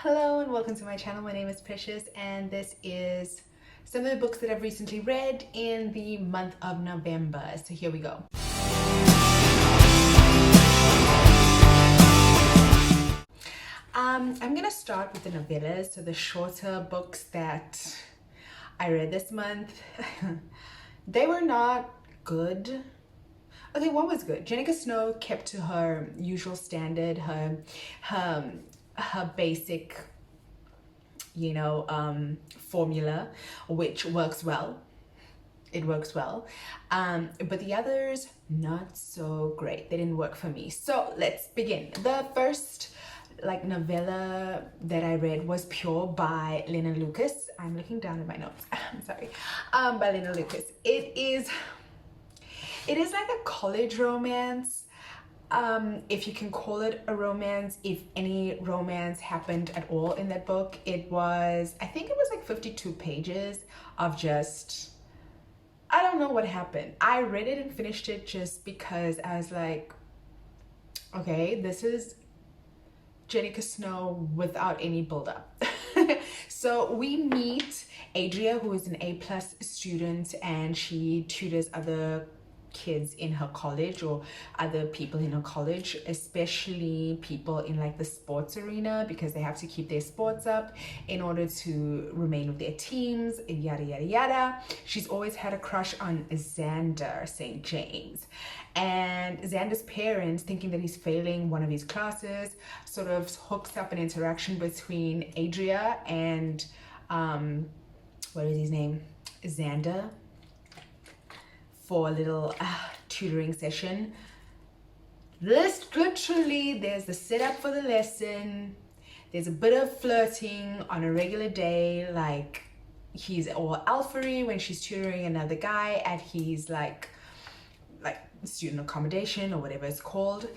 Hello and welcome to my channel. My name is Precious and this is some of the books that I've recently read in the month of November. So here we go. I'm gonna start with the novellas, so the shorter books that I read this month. They were not good. Okay, one was good. Jenica Snow kept to her usual standard, her basic, formula, which works well. It works well. But the others, not so great. They didn't work for me. So let's begin. The first novella that I read was Pure by Lena Lucas. I'm looking down at my notes. I'm sorry. By Lena Lucas. It is like a college romance. If you can call it a romance, if any romance happened at all in that book. I think it was like 52 pages of just, I don't know what happened. I read it and finished it just because I was like, okay, this is Jenica Snow without any build-up. So we meet Adria, who is an A+ student, and she tutors other kids in her college, or other people in her college, especially people in like the sports arena, because they have to keep their sports up in order to remain with their teams, yada yada yada. She's always had a crush on Xander St. James, and Xander's parents, thinking that he's failing one of his classes, sort of hooks up an interaction between Adria and what is his name, Xander, for a little tutoring session. Literally, there's the setup for the lesson. There's a bit of flirting on a regular day, like he's all alpha-y when she's tutoring another guy at his like student accommodation or whatever it's called,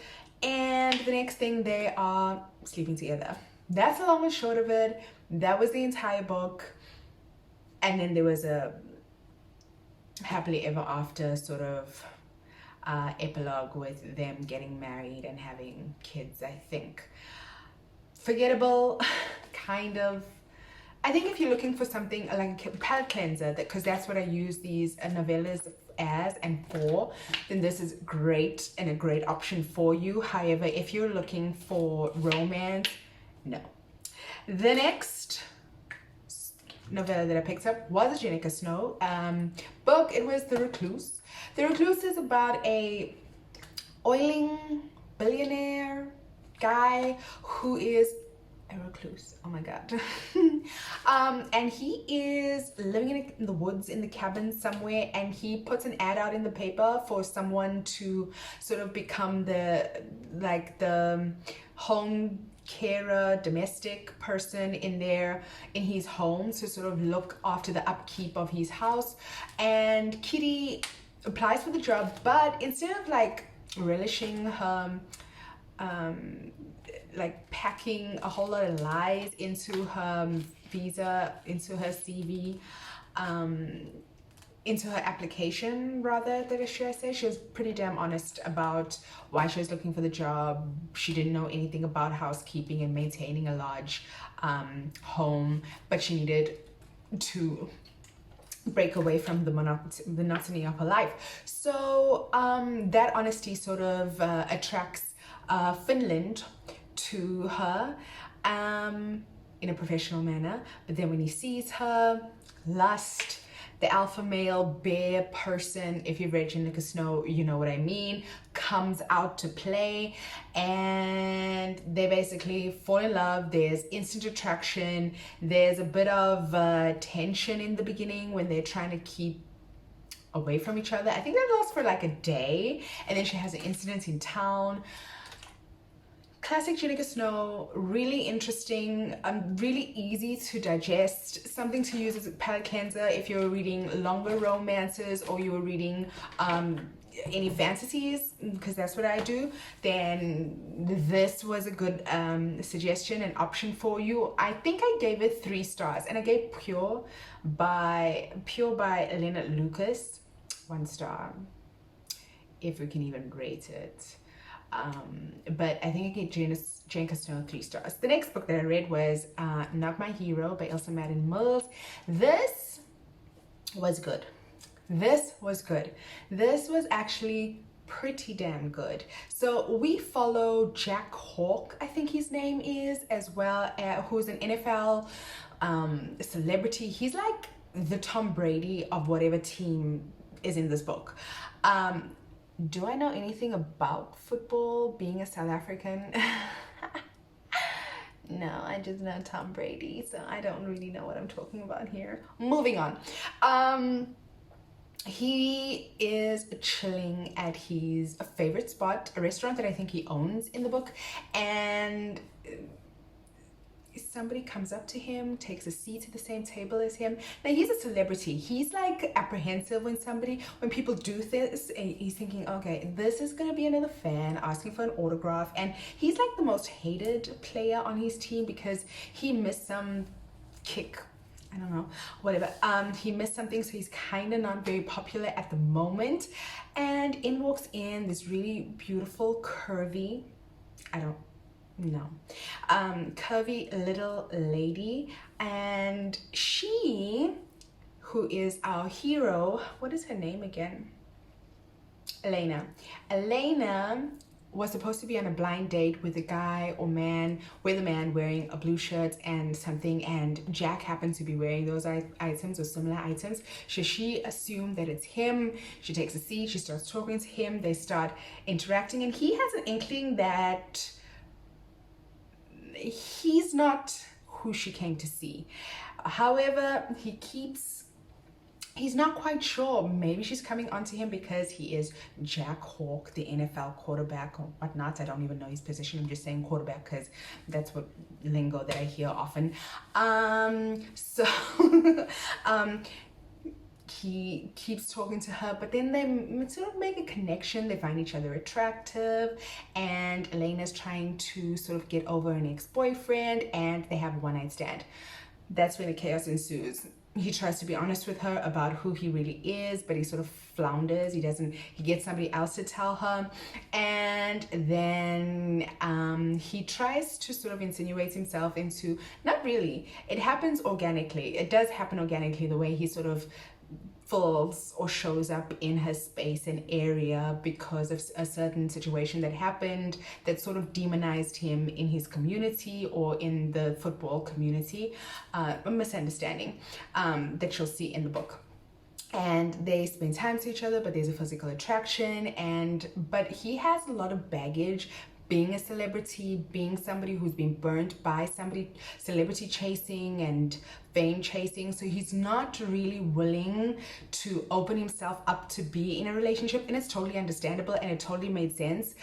and the next thing they are sleeping together. That's the long and short of it. That was the entire book. And then there was a happily ever after sort of epilogue with them getting married and having kids, I think. Forgettable, kind of. I think if you're looking for something like a palette cleanser, because that's what I use these novellas as and for, then this is great and a great option for you. However, if you're looking for romance, no. The next novella that I picked up was a Jenica Snow book. It was The Recluse. The Recluse is about a oiling billionaire guy who is a recluse. Oh my god. And he is living in the woods, in the cabin somewhere, and he puts an ad out in the paper for someone to sort of become the home carer, domestic person in his home, to sort of look after the upkeep of his house. And Kitty applies for the job, but instead of like relishing her packing a whole lot of lies into her visa, into her CV, into her application rather, that should I say. She was pretty damn honest about why she was looking for the job. She didn't know anything about housekeeping and maintaining a large home, but she needed to break away from the monotony of her life. So that honesty sort of attracts Finland to her in a professional manner. But then when he sees her, lust, the alpha male bear person, if you've read Jenica Snow, you know what I mean, comes out to play, and they basically fall in love. There's instant attraction. There's a bit of tension in the beginning when they're trying to keep away from each other. I think that lasts for like a day, and then she has an incident in town. Classic Jenica Snow, really interesting, really easy to digest, something to use as a palette cleanser if you're reading longer romances, or you were reading any fantasies, because that's what I do. Then this was a good suggestion and option for you. I think I gave it 3 stars, and I gave Pure by Lena Lucas 1 star, if we can even rate it. But I think I gave Jane Snow, 3 stars. The next book that I read was Not My Hero by Elsa Madden Mills. This was good. This was good. This was actually pretty damn good. So we follow Jack Hawk, I think his name is, as well, who's an NFL celebrity. He's like the Tom Brady of whatever team is in this book. Do I know anything about football, being a South African? No, I just know Tom Brady, so I don't really know what I'm talking about here. Moving on. He is chilling at his favorite spot, a restaurant that I think he owns in the book, and somebody comes up to him, takes a seat at the same table as him. Now, he's a celebrity. He's like apprehensive when people do this. He's thinking, okay, this is gonna be another fan asking for an autograph. And he's like the most hated player on his team because he missed some kick. I don't know, whatever. He missed something, so he's kind of not very popular at the moment. And in walks in this really beautiful, curvy, curvy little lady, and she, who is our hero, what is her name again? Elena was supposed to be on a blind date with a guy or man, with a man wearing a blue shirt and something, and Jack happens to be wearing those items or similar items. So she assumed that it's him. She takes a seat, she starts talking to him, they start interacting, and he has an inkling that he's not who she came to see. However, he's not quite sure. Maybe she's coming onto him because he is Jack Hawk, the NFL quarterback or whatnot. I don't even know his position. I'm just saying quarterback because that's what lingo that I hear often. He keeps talking to her, but then they sort of make a connection. They find each other attractive, and Elena's trying to sort of get over an ex-boyfriend, and they have a one-night stand. That's when the chaos ensues. He tries to be honest with her about who he really is, but he sort of flounders. He gets somebody else to tell her. And then he tries to sort of insinuate himself into, not really, it happens organically. It does happen organically, the way he sort of falls or shows up in her space and area because of a certain situation that happened that sort of demonized him in his community or in the football community, a misunderstanding that you'll see in the book. And they spend time to each other, but there's a physical attraction, but he has a lot of baggage, being a celebrity, being somebody who's been burnt by somebody, celebrity chasing and fame chasing. So he's not really willing to open himself up to be in a relationship, and it's totally understandable and it totally made sense.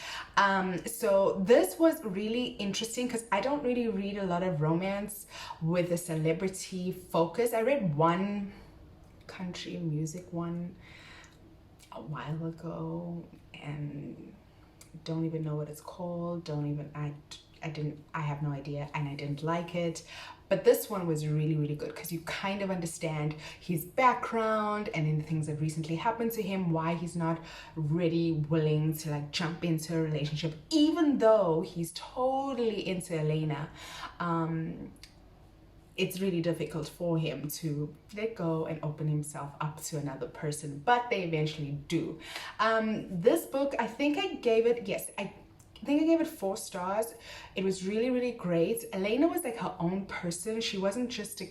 So this was really interesting because I don't really read a lot of romance with a celebrity focus. I read one country music one a while ago, and don't even know what it's called. I have no idea, and I didn't like it. But this one was really, really good because you kind of understand his background and in the things that recently happened to him, why he's not really willing to like jump into a relationship, even though he's totally into Elena. It's really difficult for him to let go and open himself up to another person, but they eventually do. This book, I think I gave it 4 stars. It was really, really great. Elena was like her own person. She wasn't just a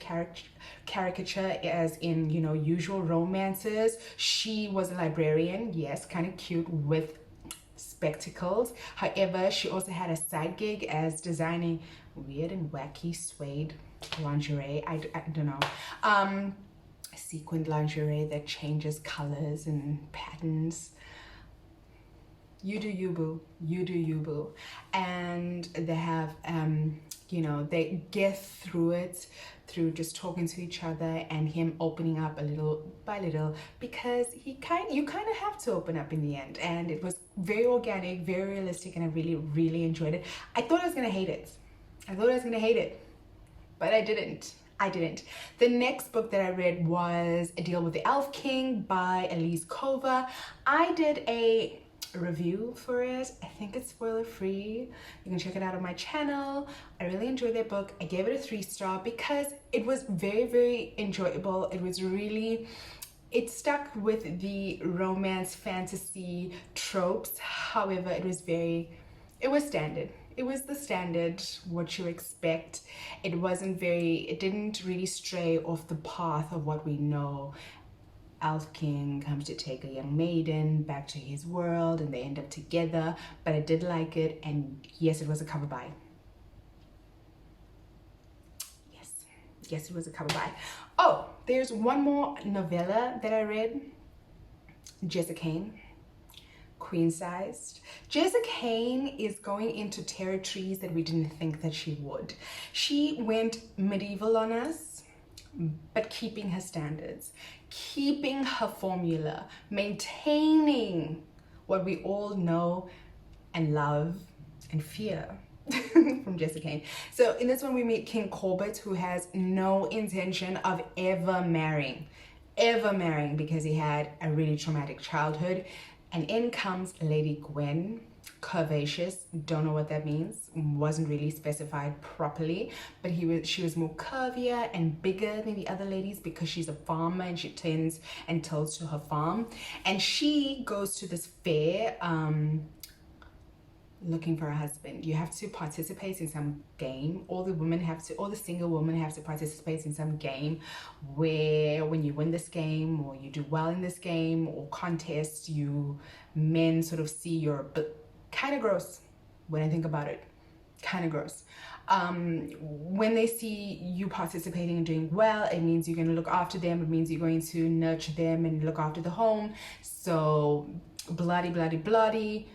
caricature as in, you know, usual romances. She was a librarian, yes, kind of cute with spectacles. However, she also had a side gig as designing weird and wacky suede lingerie. I don't know, sequined lingerie that changes colors and patterns. You do you, boo. You do you, boo. And they have you know, they get through it through just talking to each other and him opening up a little by little, because you kind of have to open up in the end. And it was very organic, very realistic, and I really, really enjoyed it. I thought I was gonna hate it. But I didn't. The next book that I read was A Deal with the Elf King by Elise Kova. I did a review for it. I think it's spoiler free. You can check it out on my channel. I really enjoyed their book. I gave it a 3-star because it was very, very enjoyable. It was really, it stuck with the romance fantasy tropes. However, it was standard. It was the standard, what you expect. It didn't really stray off the path of what we know. Elf King comes to take a young maiden back to his world and they end up together, but I did like it, and yes, it was a cover buy. Yes, it was a cover buy. Oh, there's one more novella that I read. Jessica Cain, Queen Sized. Jessica Cain is going into territories that we didn't think that she would. She went medieval on us, but keeping her standards, keeping her formula, maintaining what we all know and love and fear from Jessica Cain. So in this one we meet King Corbett, who has no intention of ever marrying because he had a really traumatic childhood. And in comes Lady Gwen, curvaceous, don't know what that means, wasn't really specified properly, but she was more curvier and bigger than the other ladies because she's a farmer and she tends and tills to her farm, and she goes to this fair looking for a husband. You have to participate in some game. All the single women have to participate in some game where when you win this game or you do well in this game or contest, men sort of see your, kind of gross when I think about it, kind of gross. When they see you participating and doing well, it means you're going to look after them. It means you're going to nurture them and look after the home. So bloody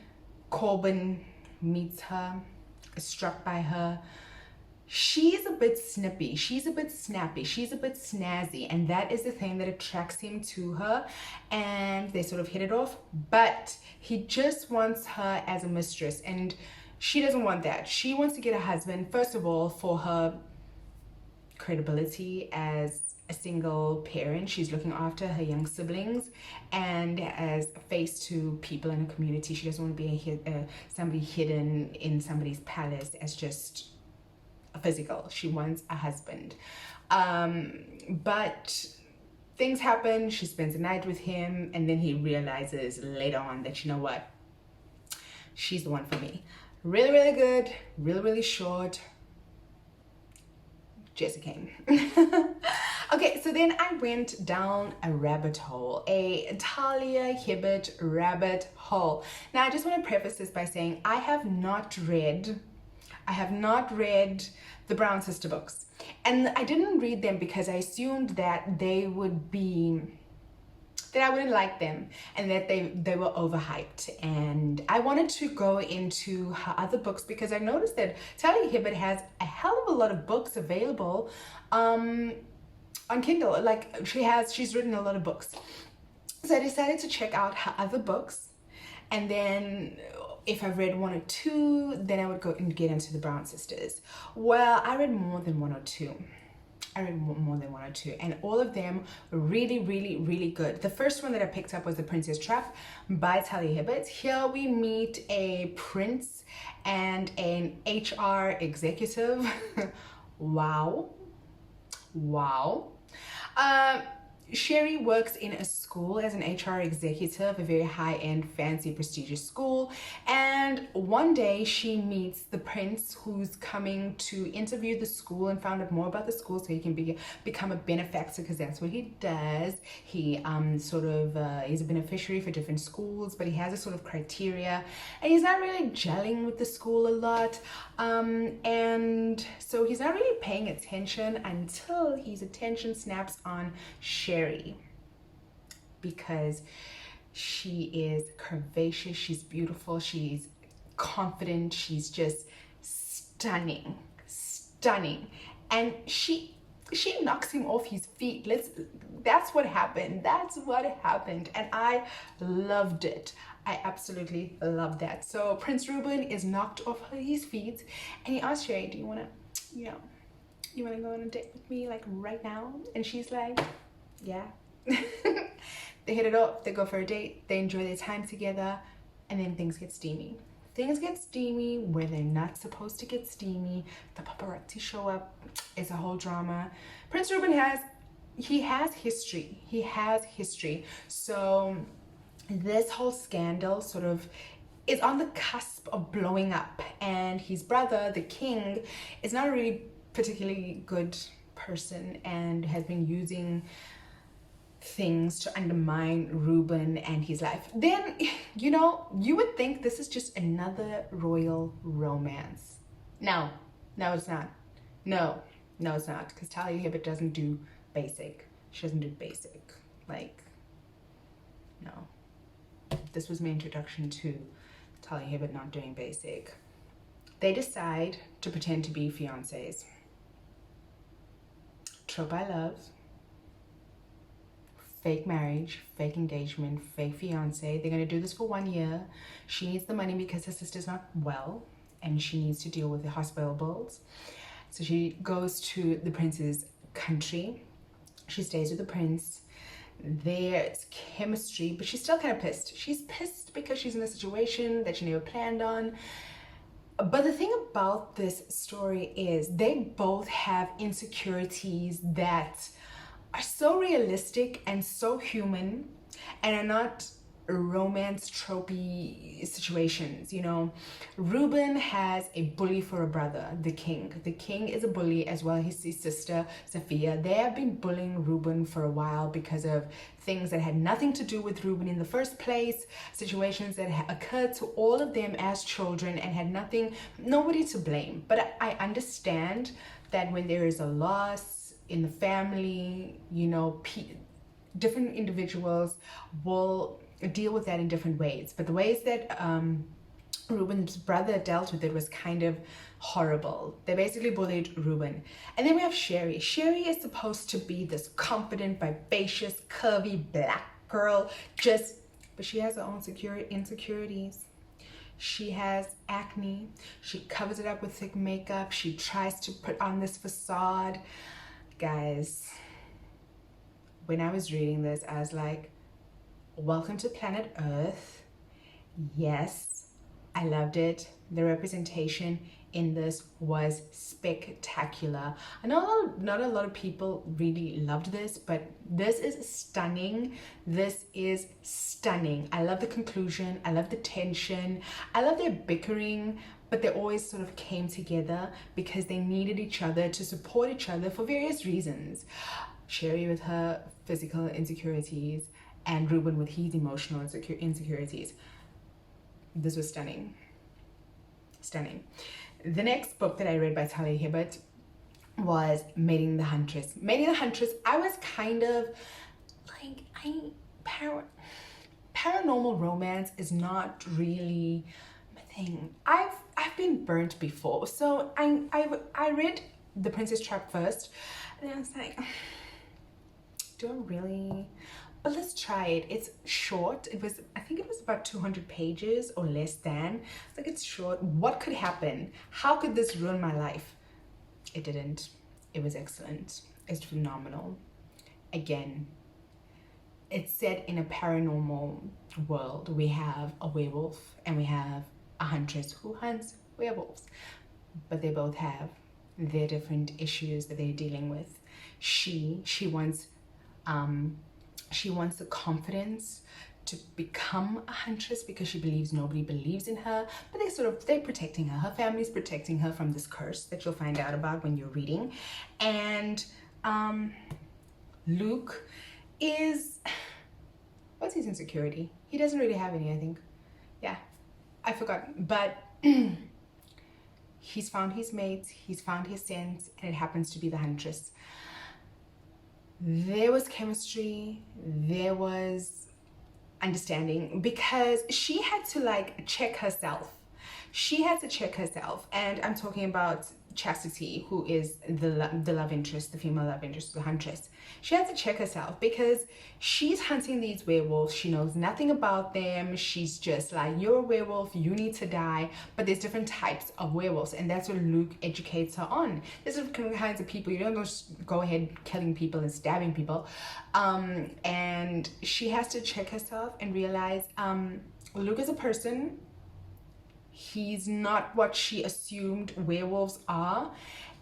Corbin meets her, is struck by her. She's a bit snippy, she's a bit snappy, she's a bit snazzy, and that is the thing that attracts him to her, and they sort of hit it off. But he just wants her as a mistress, and she doesn't want that. She wants to get a husband, first of all, for her credibility as a single parent. She's looking after her young siblings, and as a face to people in the community. She doesn't want to be somebody hidden in somebody's palace as just a physical. She wants a husband. But things happen. She spends the night with him, and then he realizes later on that, you know what, she's the one for me. Really, really good, really, really short. Jessica Cain. Okay, so then I went down a rabbit hole, a Talia Hibbert rabbit hole. Now, I just want to preface this by saying I have not read the Brown Sister books. And I didn't read them because I assumed that I wouldn't like them and that they were overhyped. And I wanted to go into her other books because I noticed that Talia Hibbert has a hell of a lot of books available on Kindle. Like she's written a lot of books. So I decided to check out her other books, and then if I've read one or two, then I would go and get into the Brown Sisters. Well, I read more than one or two. And all of them were really, really, really good. The first one that I picked up was The Princess Trap by Talia Hibbert. Here we meet a prince and an HR executive. Wow. Sherry works in a school as an HR executive, a very high-end, fancy, prestigious school. And one day she meets the prince who's coming to interview the school and found out more about the school so he can become a benefactor, because that's what he does. He he's a beneficiary for different schools, but he has a sort of criteria, and he's not really gelling with the school a lot. And so he's not really paying attention until his attention snaps on Sherry, because she is curvaceous, she's beautiful, she's confident, she's just stunning, and she knocks him off his feet. That's what happened, and I loved it. I absolutely loved that. So Prince Ruben is knocked off his feet, and he asks Sherry, do you want to go on a date with me, like right now? And she's like, yeah. They hit it up, they go for a date, they enjoy their time together. and then things get steamy. Things get steamy where they're not supposed to get steamy. The paparazzi show up. It's a whole drama. Prince Ruben has history. He has history. So this whole scandal sort of is on the cusp of blowing up, and his brother, the king, is not a really particularly good person and has been using things to undermine Ruben and his life. Then, you know, you would think this is just another royal romance. No, it's not. No, it's not, because Talia Hibbert doesn't do basic. She doesn't do basic. Like, no. This was my introduction to Talia Hibbert not doing basic. They decide to pretend to be fiancés. Trope I love. Fake marriage, fake engagement, fake fiance. They're going to do this for 1 year. She needs the money because her sister's not well and she needs to deal with the hospital bills. So she goes to the prince's country. She stays with the prince. There's chemistry, but she's still kind of pissed. She's pissed because she's in a situation that she never planned on. But the thing about this story is they both have insecurities that are so realistic and so human and are not romance tropey situations. You know, Ruben has a bully for a brother, the king. The king is a bully as well as his sister Sophia. They have been bullying Ruben for a while because of things that had nothing to do with Ruben in the first place, situations that occurred to all of them as children and had nobody to blame. But I understand that when there is a loss in the family, you know, different individuals will deal with that in different ways. But the ways that Ruben's brother dealt with it was kind of horrible. They basically bullied Ruben. And then we have Sherry. Sherry is supposed to be this confident, vivacious, curvy black girl, but she has her own insecurities. She has acne. She covers it up with thick makeup. She tries to put on this facade. Guys, when I was reading this, I was like, welcome to planet Earth. Yes, I loved it. The representation in this was spectacular. I know not a lot of people really loved this, but this is stunning. This is stunning. I love the conclusion. I love the tension. I love their bickering, but they always sort of came together because they needed each other to support each other for various reasons. Sherry with her physical insecurities and Ruben with his emotional insecurities. This was stunning. Stunning. The next book that I read by Talia Hibbert was Mating the Huntress. Mating the Huntress, I was kind of like, paranormal romance is not really my thing. I've been burnt before. So I read The Princess Trap first, and I was like, do I really? But let's try it. It's short. I think it was about 200 pages or less than. It's like, it's short. What could happen? How could this ruin my life? It didn't. It was excellent. It's phenomenal. Again, it's set in a paranormal world. We have a werewolf and we have a huntress who hunts werewolves. But they both have their different issues that they're dealing with. She wants the confidence to become a huntress because she believes nobody believes in her, but they're protecting her. Her family's protecting her from this curse that you'll find out about when you're reading. And Luke is, what's his insecurity? He doesn't really have any, I think. Yeah, I forgot. But he's found his mates, he's found his sense, and it happens to be the huntress. There was chemistry, there was understanding, because she had to like check herself. She had to check herself, and I'm talking about Chastity, who is the love interest, the female love interest, the huntress. She had to check herself because she's hunting these werewolves. She knows nothing about them. She's just like, you're a werewolf, you need to die. But there's different types of werewolves, and that's what Luke educates her on. There's different kinds of people. You don't just go ahead killing people and stabbing people. And she has to check herself and realize Luke is a person. He's not what she assumed werewolves are,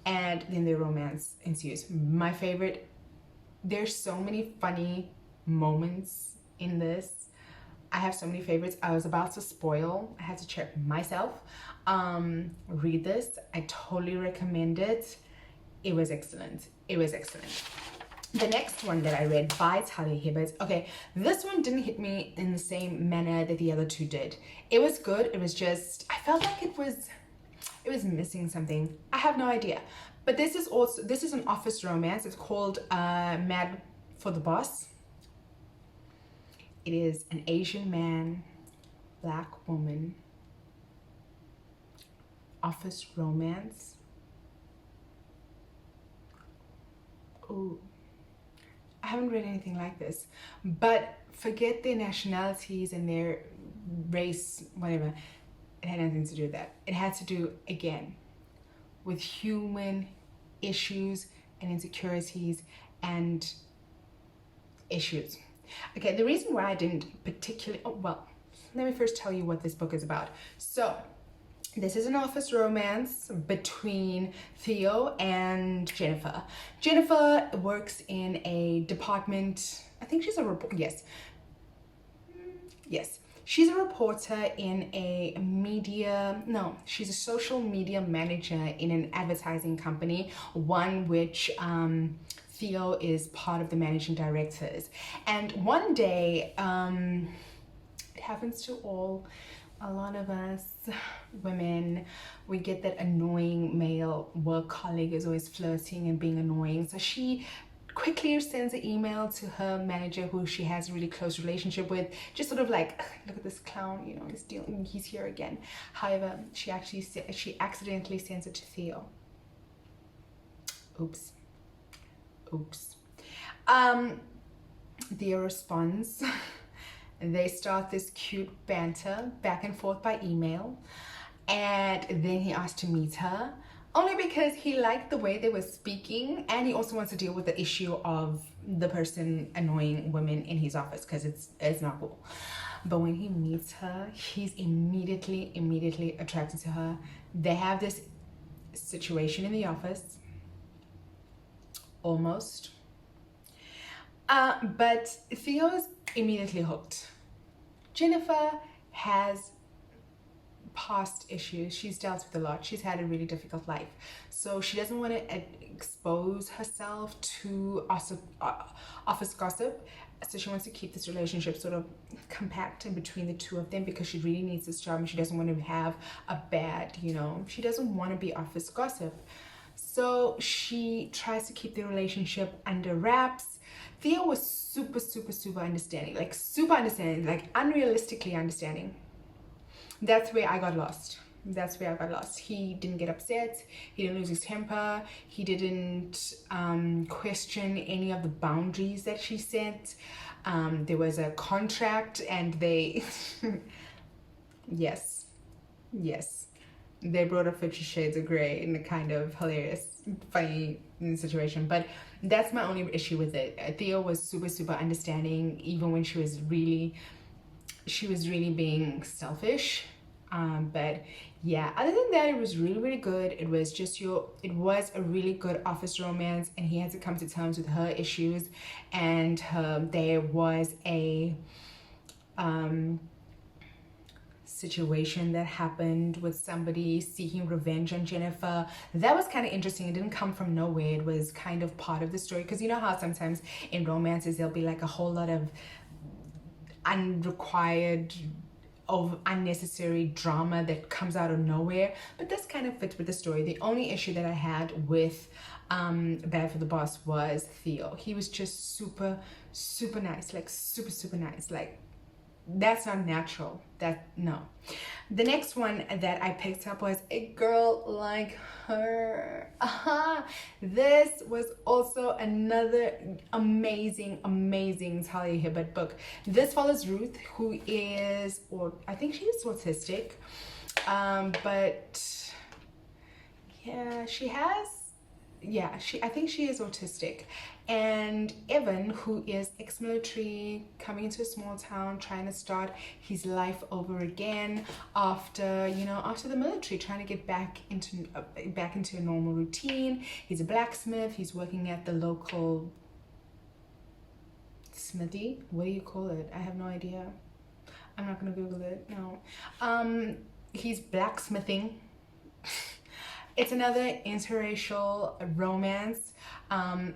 and then the romance ensues. My favorite, there's so many funny moments in this. I have so many favorites. I was about to spoil. I had to check myself. Read this. I totally recommend it. It was excellent. It was excellent. The next one that I read by Talia Hibbert. Okay, this one didn't hit me in the same manner that the other two did. It was good. It was just, I felt like it was missing something. I have no idea. But this is an office romance. It's called Mad for the Boss. It is an Asian man, black woman, office romance. Ooh, I haven't read anything like this. But forget their nationalities and their race, whatever. It had nothing to do with that. It had to do, again, with human issues and insecurities and issues. Okay, the reason why I didn't particularly, well, let me first tell you what this book is about. So, this is an office romance between Theo and Jennifer. Jennifer works in a department, I think she's a yes. She's a reporter in a she's a social media manager in an advertising company, one which Theo is part of the managing directors. And one day, it happens to a lot of us women, we get that annoying male work colleague is always flirting and being annoying. So she quickly sends an email to her manager, who she has a really close relationship with, just sort of like, look at this clown, you know, he's here again. However, she accidentally sends it to Theo. Oops. Theo responds. They start this cute banter back and forth by email, and then he asked to meet her, only because he liked the way they were speaking, and he also wants to deal with the issue of the person annoying women in his office, because it's not cool. But when he meets her, he's immediately attracted to her. They have this situation in the office, almost. But Theo is immediately hooked. Jennifer has past issues. She's dealt with a lot. She's had a really difficult life. So she doesn't want to expose herself to office gossip. So she wants to keep this relationship sort of compact in between the two of them, because she really needs this job and she doesn't want to have a bad, she doesn't want to be office gossip. So she tries to keep the relationship under wraps. Theo was super understanding, like unrealistically understanding. That's where I got lost. He didn't get upset. He didn't lose his temper. He didn't question any of the boundaries that she set. There was a contract, and they, yes. They brought up 50 Shades of Grey in a kind of hilarious, funny situation. But that's my only issue with it. Theo was super understanding, even when she was really being selfish. But yeah, other than that, it was really good. It was a really good office romance, and he had to come to terms with her issues, and there was a situation that happened with somebody seeking revenge on Jennifer. That was kind of interesting. It didn't come from nowhere. It was kind of part of the story, because you know how sometimes in romances there'll be like a whole lot of unnecessary drama that comes out of nowhere, but this kind of fits with the story. The only issue that I had with Bad for the Boss was Theo. He was just super nice, like super nice. Like, that's not natural. No. The next one that I picked up was A Girl Like Her. This was also another amazing Talia Hibbert book. This follows Ruth, who is, or I think she is autistic, but yeah, she has yeah, I think she is autistic. And Evan, who is ex-military, coming into a small town, trying to start his life over again after, after the military, trying to get back into a normal routine. He's a blacksmith. He's working at the local smithy. What do you call it? I have no idea. I'm not gonna Google it. No. He's blacksmithing. It's another interracial romance.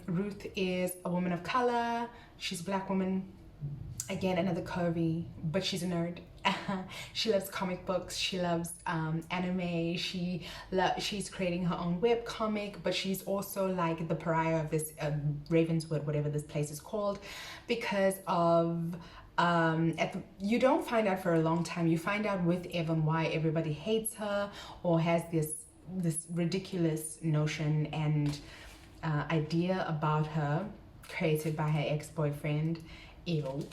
Ruth is a woman of color. She's a black woman. Again, another curvy, but she's a nerd. She loves comic books. She loves anime. She's creating her own web comic, but she's also like the pariah of this Ravenswood, whatever this place is called, because of you don't find out for a long time. You find out with Evan why everybody hates her or has this ridiculous notion and idea about her created by her ex-boyfriend, Ew,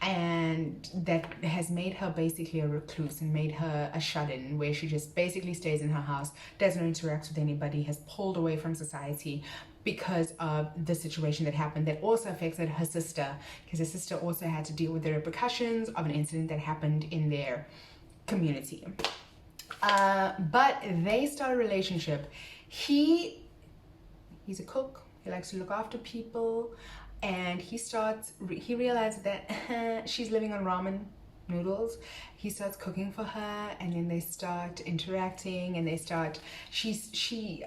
and that has made her basically a recluse and made her a shut-in, where she just basically stays in her house, doesn't interact with anybody, has pulled away from society because of the situation that happened, that also affected her sister, because her sister also had to deal with the repercussions of an incident that happened in their community. But they start a relationship. He's a cook. He likes to look after people, and he realizes that she's living on ramen noodles. He starts cooking for her, and then they start interacting, and she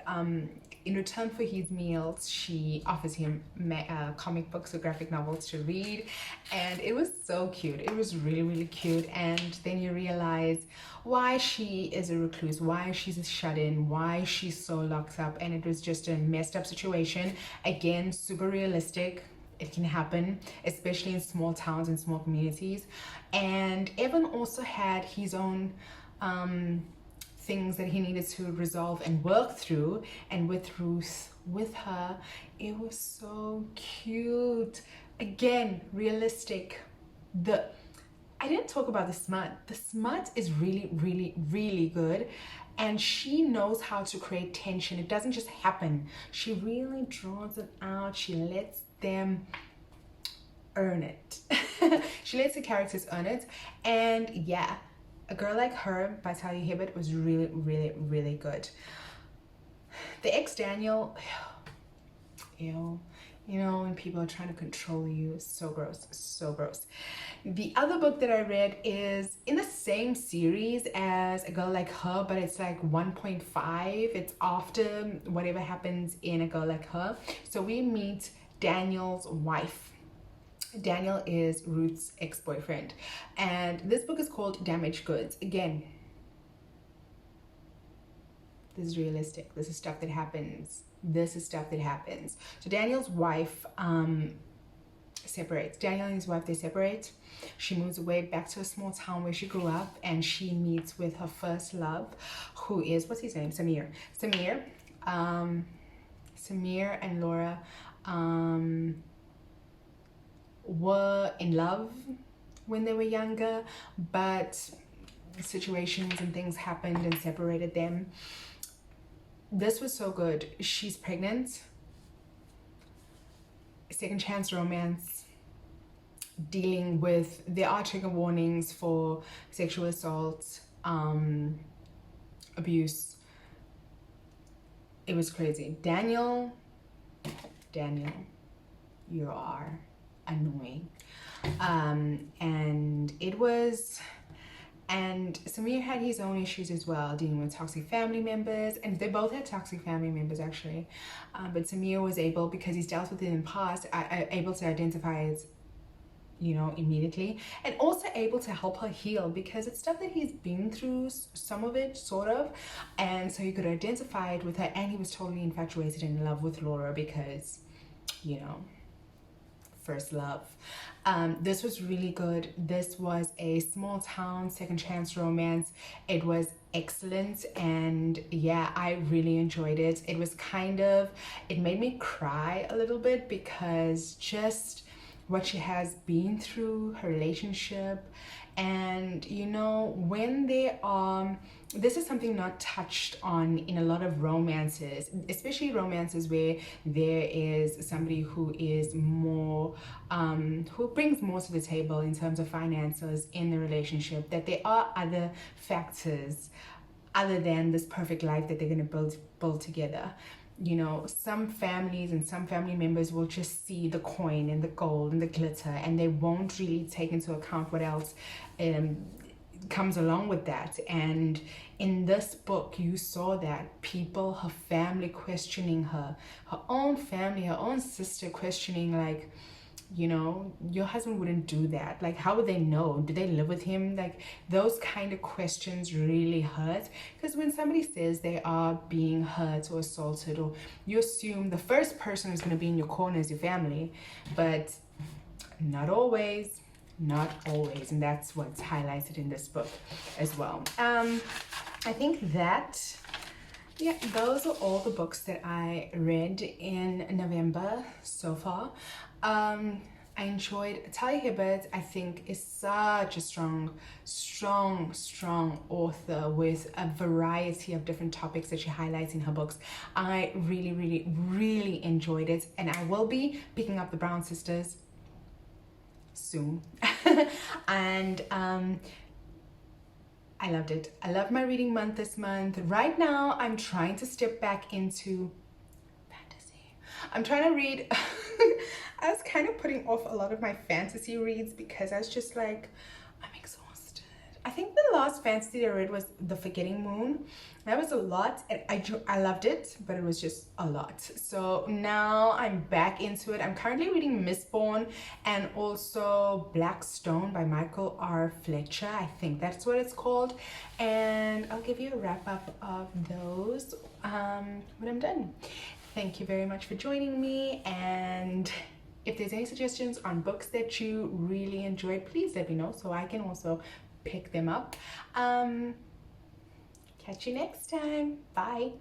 in return for his meals, she offers him comic books or graphic novels to read, and it was so cute. It was really, really cute. And then you realize why she is a recluse, why she's a shut-in, why she's so locked up, and it was just a messed up situation. Again, super realistic. It can happen, especially in small towns and small communities. And Evan also had his own things that he needed to resolve and work through. And with Ruth, with her, it was so cute. Again, realistic. I didn't talk about the smut. The smut is really, really, really good. And she knows how to create tension. It doesn't just happen. She really draws it out. She lets them earn it. She lets the characters earn it. And yeah, A Girl Like Her by Talia Hibbert was really, really, really good. The ex Daniel, ew. When people are trying to control you, it's so gross, so gross. The other book that I read is in the same series as A Girl Like Her, but it's like 1.5. It's after whatever happens in A Girl Like Her. So we meet Daniel's wife. Daniel is Ruth's ex-boyfriend. And this book is called Damaged Goods. Again, this is realistic. This is stuff that happens. So Daniel's wife separates. Daniel and his wife, they separate. She moves away back to a small town where she grew up, and she meets with her first love, who is, what's his name? Samir. Samir and Laura were in love when they were younger, but situations and things happened and separated them. This was so good. She's pregnant. Second chance romance, dealing with, there are trigger warnings for sexual assault, abuse. It was crazy. Daniel, you are annoying. And Samir had his own issues as well, dealing with toxic family members, and they both had toxic family members actually. But Samir was able, because he's dealt with it in the past, able to identify it, immediately, and also able to help her heal, because it's stuff that he's been through, some of it, sort of, and so he could identify it with her. And he was totally infatuated and in love with Laura because, first love. This was really good. This was a small town second chance romance. It was excellent, and yeah, I really enjoyed it. It was it made me cry a little bit, because just what she has been through, her relationship. And you know, when they are, this is something not touched on in a lot of romances, especially romances where there is somebody who is more who brings more to the table in terms of finances in the relationship, that there are other factors other than this perfect life that they're going to build together. You know, some families and some family members will just see the coin and the gold and the glitter, and they won't really take into account what else comes along with that. And in this book, you saw that people, her family questioning her, her own family, her own sister questioning, like, you know, your husband wouldn't do that. Like, how would they know? Do they live with him? Like, those kind of questions really hurt, because when somebody says they are being hurt or assaulted, or you assume the first person who's going to be in your corner is your family, but not always. Not always. And that's what's highlighted in this book as well. I think that, yeah, those are all the books that I read in November so far. I enjoyed Talia Hibbert. I think is such a strong author with a variety of different topics that she highlights in her books. I really enjoyed it, and I will be picking up the Brown Sisters soon. And I loved it. I loved my reading month this month. Right now, I'm trying to step back into fantasy. I'm trying to read. I was kind of putting off a lot of my fantasy reads because I was just like, I'm exhausted. I think the last fantasy I read was The Forgetting Moon. That was a lot, and I loved it, but it was just a lot. So now I'm back into it. I'm currently reading Mistborn and also Black Stone by Michael R. Fletcher. I think that's what it's called. And I'll give you a wrap up of those when I'm done. Thank you very much for joining me, and if there's any suggestions on books that you really enjoyed, please let me know so I can also pick them up. Catch you next time. Bye.